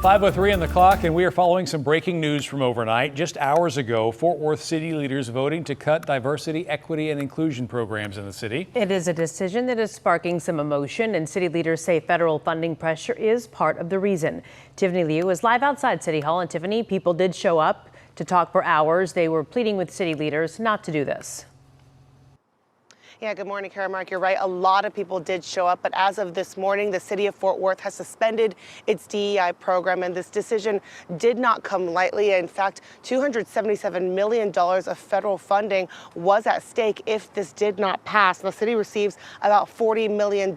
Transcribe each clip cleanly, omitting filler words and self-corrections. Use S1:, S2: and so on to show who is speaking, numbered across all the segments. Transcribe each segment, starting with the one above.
S1: 5:03 on the clock, and we are following some breaking news from overnight. Just hours ago, Fort Worth city leaders voting to cut diversity, equity, and inclusion programs in the city.
S2: It is a decision that is sparking some emotion, and city leaders say federal funding pressure is part of the reason. Tiffany Liu is live outside City Hall. And Tiffany, people did show up to talk for hours. They were pleading with city leaders not to do this.
S3: Yeah, good morning, Kara Mark. You're right. A lot of people did show up, but as of this morning, the city of Fort Worth has suspended its DEI program, and this decision did not come lightly. In fact, $277 million of federal funding was at stake if this did not pass. The city receives about $40 million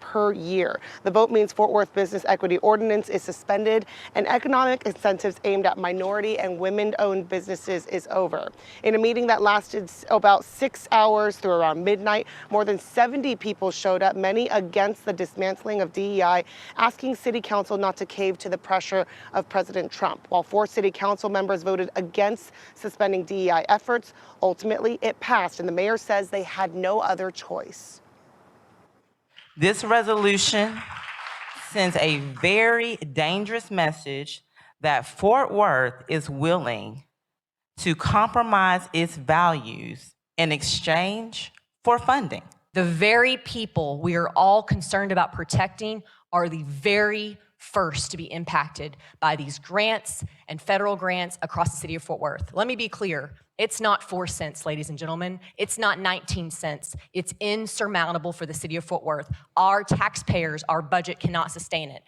S3: per year. The vote means Fort Worth Business Equity Ordinance is suspended, and economic incentives aimed at minority and women-owned businesses is over. In a meeting that lasted about 6 hours through around midnight, more than 70 people showed up, many against the dismantling of DEI, asking City Council not to cave to the pressure of President Trump. While 4 City Council members voted against suspending DEI efforts, ultimately it passed, and the mayor says they had no other choice.
S4: This resolution sends a very dangerous message that Fort Worth is willing to compromise its values in exchange for funding.
S5: The very people we are all concerned about protecting are the very first to be impacted by these grants and federal grants across the city of Fort Worth. Let me be clear. It's not 4 cents, ladies and gentlemen. It's not 19 cents. It's insurmountable for the city of Fort Worth. Our taxpayers, our budget cannot sustain it.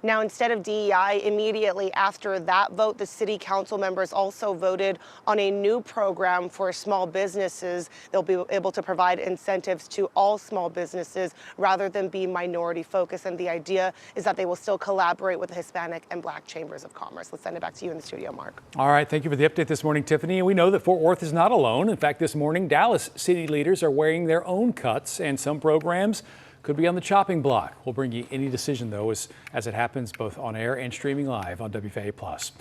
S3: Now, instead of DEI, immediately after that vote, the city council members also voted on a new program for small businesses. They'll be able to provide incentives to all small businesses rather than be minority focused. And the idea is that they will still collaborate with the Hispanic and Black chambers of commerce. Let's send it back to you in the studio, Mark.
S1: All right, thank you for the update this morning, Tiffany. And we know that Fort Worth is not alone. In fact, this morning, Dallas city leaders are weighing their own cuts, and some programs could be on the chopping block. We'll bring you any decision, though, as it happens, both on air and streaming live on WFAA+.